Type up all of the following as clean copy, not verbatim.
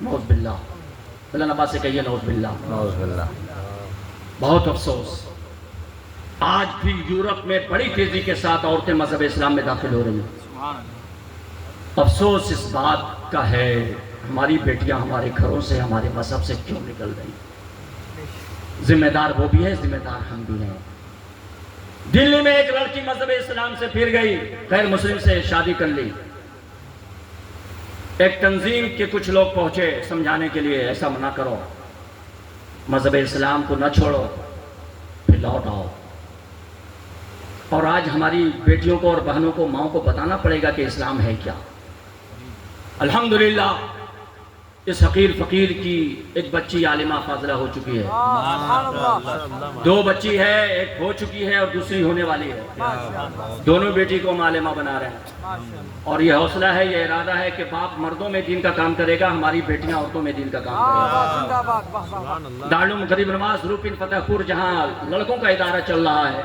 نعوذ باللہ، اللہ نبا سے کہیے نعوذ باللہ۔ نعوذ باللہ۔ بہت افسوس، آج بھی یورپ میں بڑی تیزی کے ساتھ عورتیں مذہب اسلام میں داخل ہو رہی ہیں۔ افسوس اس بات کا ہے ہماری بیٹیاں ہمارے گھروں سے ہمارے مذہب سے کیوں نکل رہی ہیں؟ ذمہ دار وہ بھی ہے، ذمہ دار ہم بھی ہیں۔ دلی میں ایک لڑکی مذہب اسلام سے پھر گئی، غیر مسلم سے شادی کر لی۔ ایک تنظیم کے کچھ لوگ پہنچے سمجھانے کے لیے ایسا منع کرو، مذہب اسلام کو نہ چھوڑو، پھر لوٹ آؤ۔ اور آج ہماری بیٹیوں کو اور بہنوں کو، ماؤں کو بتانا پڑے گا کہ اسلام ہے کیا۔ الحمدللہ اس حقیر فقیر کی ایک بچی عالمہ فاضلہ ہو چکی ہے، 2 بچی ہے، ایک ہو چکی ہے اور دوسری ہونے والی ہے۔ دونوں بیٹی کو ہم عالمہ بنا رہے ہیں، اور یہ حوصلہ ہے، یہ ارادہ ہے کہ باپ مردوں میں دین کا کام کرے گا، ہماری بیٹیاں عورتوں میں دین کا کام کرے گا۔ دارالعلوم غریب نواز روپین فتح پور جہاں لڑکوں کا ادارہ چل رہا ہے،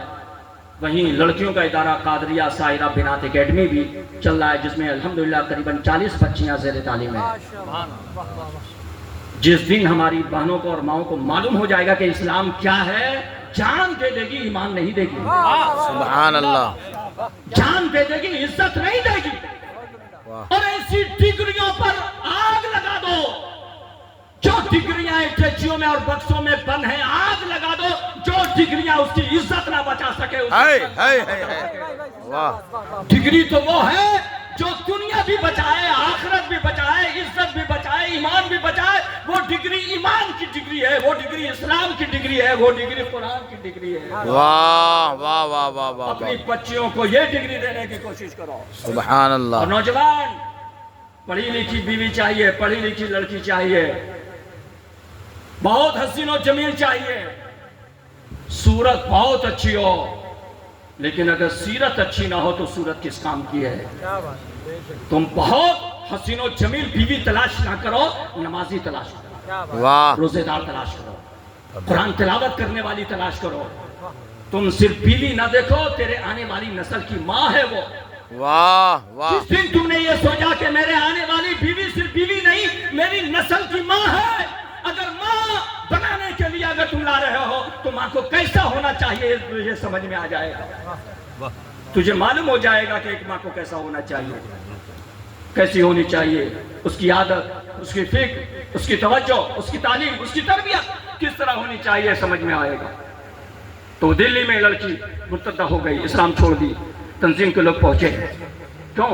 وہیں لڑکیوں کا ادارہ قادریہ سائرہ بنات اکیڈمی بھی چل رہا ہے، جس میں الحمدللہ قریباً 40 بچیاں زیر تعلیم ہیں۔ جس دن ہماری بہنوں کو اور ماؤں کو معلوم ہو جائے گا کہ اسلام کیا ہے، جان دے دے گی، ایمان نہیں دے گی۔ سبحان اللہ۔ جان دے دے گی، عزت نہیں دے گی۔ اور ایسی ڈگریوں پر آگ لگا دو، جو ڈگریاں ٹیچیوں میں اور بکسوں میں بند ہیں، آگ لگا دو۔ جو ڈگریاں اس کی عزت نہ بچا سکے، ڈگری تو وہ ہے جو دنیا بھی بچائے، آخرت بھی بچائے، عزت بھی بچائے، ایمان بھی بچائے۔ وہ ڈگری ایمان کی ڈگری ہے، وہ ڈگری اسلام کی ڈگری ہے، وہ ڈگری قرآن کی ڈگری ہے۔ واہ واہ واہ واہ واہ۔ اپنی بچیوں کو یہ ڈگری دینے کی کوشش کرو۔ سبحان اللہ۔ اور نوجوان، پڑھی لکھی بیوی چاہیے، پڑھی لکھی لڑکی چاہیے، بہت حسین و جمیل چاہیے، صورت بہت اچھی ہو، لیکن اگر سیرت اچھی نہ ہو تو صورت کس کام کی ہے؟ تم بہت حسین و جمیل بیوی تلاش نہ کرو، نمازی تلاش کرو، واہ۔ روزے دار تلاش کرو، قرآن تلاوت کرنے والی تلاش کرو۔ تم صرف بیوی نہ دیکھو، تیرے آنے والی نسل کی ماں ہے وہ۔ واہ واہ۔ جس دن تم نے یہ سوچا کہ میرے آنے والی بیوی صرف بیوی نہیں، میری نسل کی ماں ہے، اگر ماں بنانے کے لیے اگر تم لا رہے ہو تو ماں کو کیسا ہونا چاہیے یہ سمجھ میں آ جائے گا۔ تجھے معلوم ہو جائے گا کہ ایک ماں کو کیسا ہونا چاہیے، کیسی ہونی چاہیے، اس کی عادت، اس کی فکر، اس کی توجہ، اس کی تعلیم، اس کی تربیت کس طرح ہونی چاہیے سمجھ میں آئے گا۔ تو دلی میں لڑکی مرتدہ ہو گئی، اسلام چھوڑ دی، تنظیم کے لوگ پہنچے، کیوں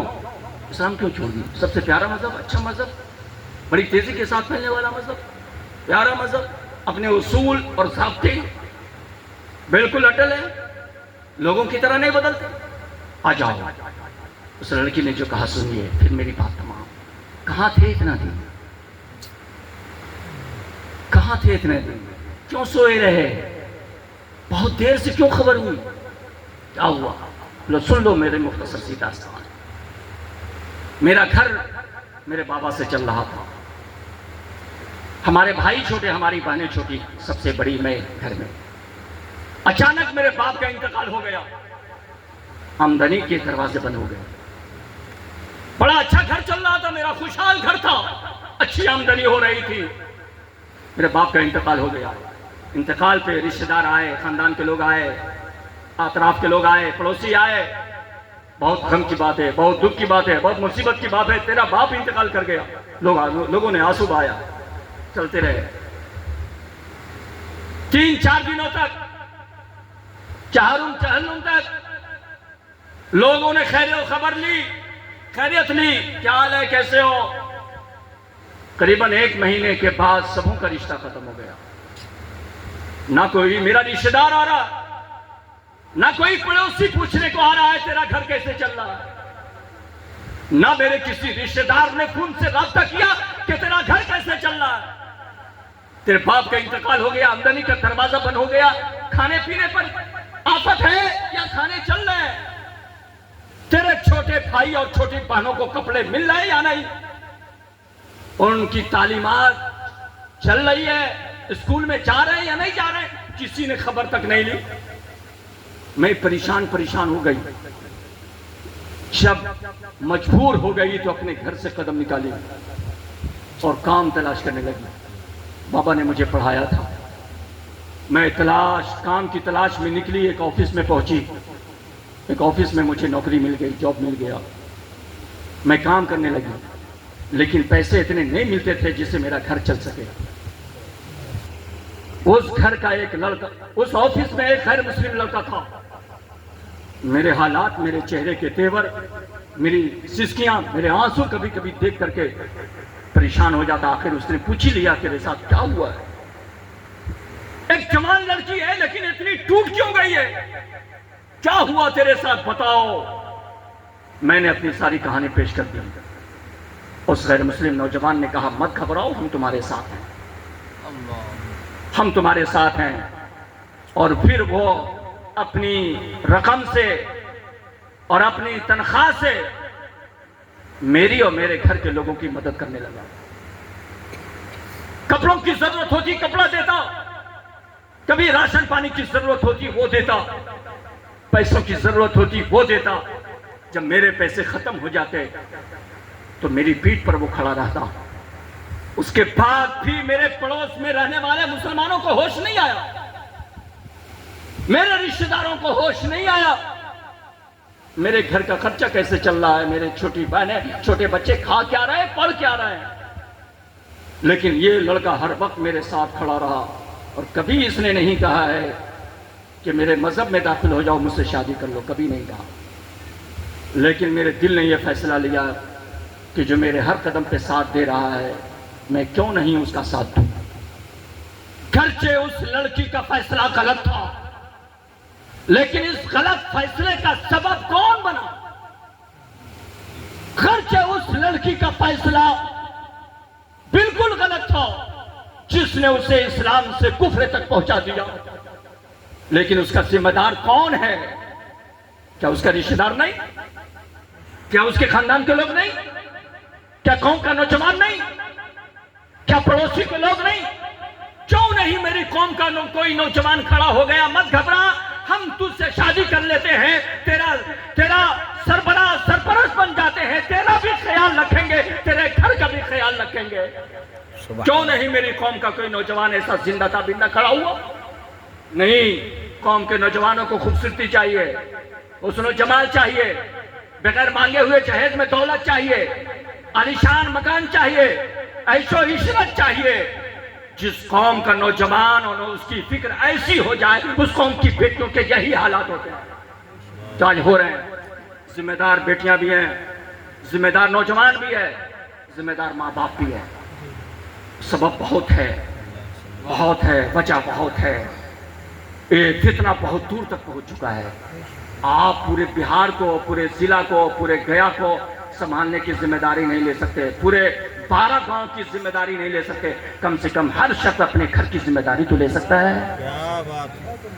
اسلام کیوں چھوڑ دی؟ سب سے پیارا مذہب، اچھا مذہب، بڑی تیزی کے ساتھ پھیلنے والا مذہب، پیارا مذہب، اپنے اصول اور ضابطے بالکل اٹل ہے، لوگوں کی طرح نہیں بدلتے۔ آ جاؤ۔ اس لڑکی نے جو کہا سنیے، پھر میری بات تمام۔ کہاں تھے اتنا دن؟ کہاں تھے اتنے دن؟ کیوں سوئے رہے؟ بہت دیر سے کیوں خبر ہوئی؟ کیا ہوا؟ لو سن لو میرے مختصر سی داستان۔ میرا گھر میرے بابا سے چل رہا تھا، ہمارے بھائی چھوٹے، ہماری بہنیں چھوٹی، سب سے بڑی میں گھر میں۔ اچانک میرے باپ کا انتقال ہو گیا، آمدنی کے دروازے بند ہو گئے۔ بڑا اچھا گھر چل رہا تھا میرا، خوشحال گھر تھا، اچھی آمدنی ہو رہی تھی، میرے باپ کا انتقال ہو گیا۔ انتقال پہ رشتہ دار آئے، خاندان کے لوگ آئے، اطراف کے لوگ آئے، پڑوسی آئے۔ بہت غم کی بات ہے، بہت دکھ کی بات ہے، بہت مصیبت کی بات ہے، تیرا باپ انتقال کر گیا۔ لوگوں نے آنسو بہایا، چلتے رہے 3-4 دنوں تک، چہلم تک لوگوں نے خیر و خبر لی، خیریت لی، کیا حال ہے، کیسے ہو؟ قریباً 1 مہینے کے بعد سبوں کا رشتہ ختم ہو گیا۔ نہ کوئی میرا رشتہ دار آ رہا، نہ کوئی پڑوسی پوچھنے کو آ رہا ہے تیرا گھر کیسے چل رہا ہے، نہ میرے کسی رشتہ دار نے فون سے رابطہ کیا کہ تیرا گھر کیسے چل رہا ہے۔ تیرے باپ کا انتقال ہو گیا، آمدنی کا دروازہ بند ہو گیا، کھانے پینے پر آفت ہے یا کھانے چل رہے ہیں؟ تیرے چھوٹے بھائی اور چھوٹی بہنوں کو کپڑے مل رہے ہیں یا نہیں؟ ان کی تعلیمات چل رہی ہے، اسکول میں جا رہے ہیں یا نہیں جا رہے ہیں؟ کسی نے خبر تک نہیں لی۔ میں پریشان ہو گئی، جب مجبور ہو گئی تو اپنے گھر سے قدم نکالی، اور کام تلاش کرنے لگی. بابا نے مجھے پڑھایا تھا. میں کام کی تلاش میں نکلی. ایک آفس میں پہنچی. ایک آفس میں مجھے نوکری مل گئی, جاب مل گیا. میں کام کرنے لگی, لیکن پیسے اتنے نہیں ملتے تھے جس سے میرا گھر چل سکے. اس گھر کا ایک لڑکا, اس آفس میں ایک غیر مسلم لڑکا تھا. میرے حالات, میرے چہرے کے تیور, میری سسکیاں, میرے آنسو کبھی کبھی دیکھ کر کے پریشان ہو جاتا. آخر اس نے پوچھ ہی لیا تیرے ساتھ کیا ہوا ہے. ایک جوان لڑکی ہے لیکن اتنی ٹوٹ کیوں گئی ہے, کیا ہوا تیرے ساتھ بتاؤ. میں نے اپنی ساری کہانی پیش کر دی. اس غیر مسلم نوجوان نے کہا مت گھبراؤ, ہم تمہارے ساتھ ہیں, ہم تمہارے ساتھ ہیں. اور پھر وہ اپنی رقم سے اور اپنی تنخواہ سے میری اور میرے گھر کے لوگوں کی مدد کرنے لگا. کپڑوں کی ضرورت ہوتی کپڑا دیتا, کبھی راشن پانی کی ضرورت ہوتی وہ دیتا, پیسوں کی ضرورت ہوتی وہ دیتا. جب میرے پیسے ختم ہو جاتے تو میری پیٹھ پر وہ کھڑا رہتا. اس کے بعد بھی میرے پڑوس میں رہنے والے مسلمانوں کو ہوش نہیں آیا, میرے رشتہ داروں کو ہوش نہیں آیا. میرے گھر کا خرچہ کیسے چل رہا ہے, میرے چھوٹی بہنیں, چھوٹے بچے کھا کیا رہے ہیں, پڑھ کیا رہے ہیں. لیکن یہ لڑکا ہر وقت میرے ساتھ کھڑا رہا اور کبھی اس نے نہیں کہا ہے کہ میرے مذہب میں داخل ہو جاؤ, مجھ سے شادی کر لو, کبھی نہیں کہا. لیکن میرے دل نے یہ فیصلہ لیا کہ جو میرے ہر قدم پہ ساتھ دے رہا ہے میں کیوں نہیں اس کا ساتھ دوں. گرچہ اس لڑکی کا فیصلہ غلط تھا, لیکن اس غلط فیصلے کا سبب کون بنا. گرچہ اس لڑکی کا فیصلہ بالکل غلط تھا جس نے اسے اسلام سے کفر تک پہنچا دیا, لیکن اس کا ذمہ دار کون ہے. کیا اس کا رشتہ دار نہیں, کیا اس کے خاندان کے لوگ نہیں, کیا قوم کا نوجوان نہیں, کیا پڑوسی کے لوگ نہیں. کیوں نہیں میری قوم کا کوئی نوجوان کھڑا ہو گیا, مت گھبرا, ہم تجھ سے شادی کر لیتے ہیں, تیرا سربراہ سرپرست بن جاتے ہیں, تیرا بھی خیال رکھیں گے, تیرے گھر کا بھی خیال رکھیں گے. کیوں نہیں میری قوم کا کوئی نوجوان ایسا زندہ تابندہ کھڑا ہوا. نہیں, قوم کے نوجوانوں کو خوبصورتی چاہیے, حسن و جمال چاہیے, بغیر مانگے ہوئے جہیز میں دولت چاہیے, عالیشان مکان چاہیے, عیش و عشرت چاہیے. جس قوم کا نوجوان اور اس کی فکر ایسی ہو جائے, اس قوم کی بیٹیوں کے یہی حالات ہوتے ہیں جو آج ہو رہے ہیں. ذمہ دار بیٹیاں بھی ہیں, ذمہ دار نوجوان بھی ہے, ذمہ دار ماں باپ بھی ہے. سبب بہت ہے, بہت ہے, وجہ بہت ہے. یہ فتنہ بہت دور تک پہنچ چکا ہے. آپ پورے بہار کو, پورے ضلع کو, پورے گیا کو سنبھالنے کی ذمہ داری نہیں لے سکتے, پورے 12 گاؤں کی ذمہ داری نہیں لے سکتے. کم سے کم ہر شخص اپنے گھر کی ذمہ داری تو لے سکتا ہے.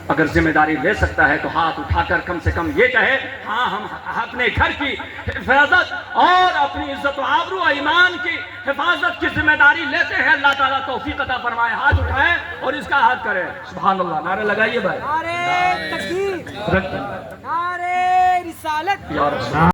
اگر ذمہ داری لے سکتا ہے تو ہاتھ اٹھا کر کم سے کم یہ کہے ہاں ہم اپنے گھر کی حفاظت اور اپنی عزت و آبرو و ایمان کی حفاظت کی ذمہ داری لیتے ہیں. اللہ تعالیٰ توفیق عطا فرمائے. ہاتھ اٹھائیں اور اس کا ہاتھ کریں. سبحان اللہ. نعرہ لگائیے بھائی. نعرہ تکبیر, نعرہ رسالت. یا رسول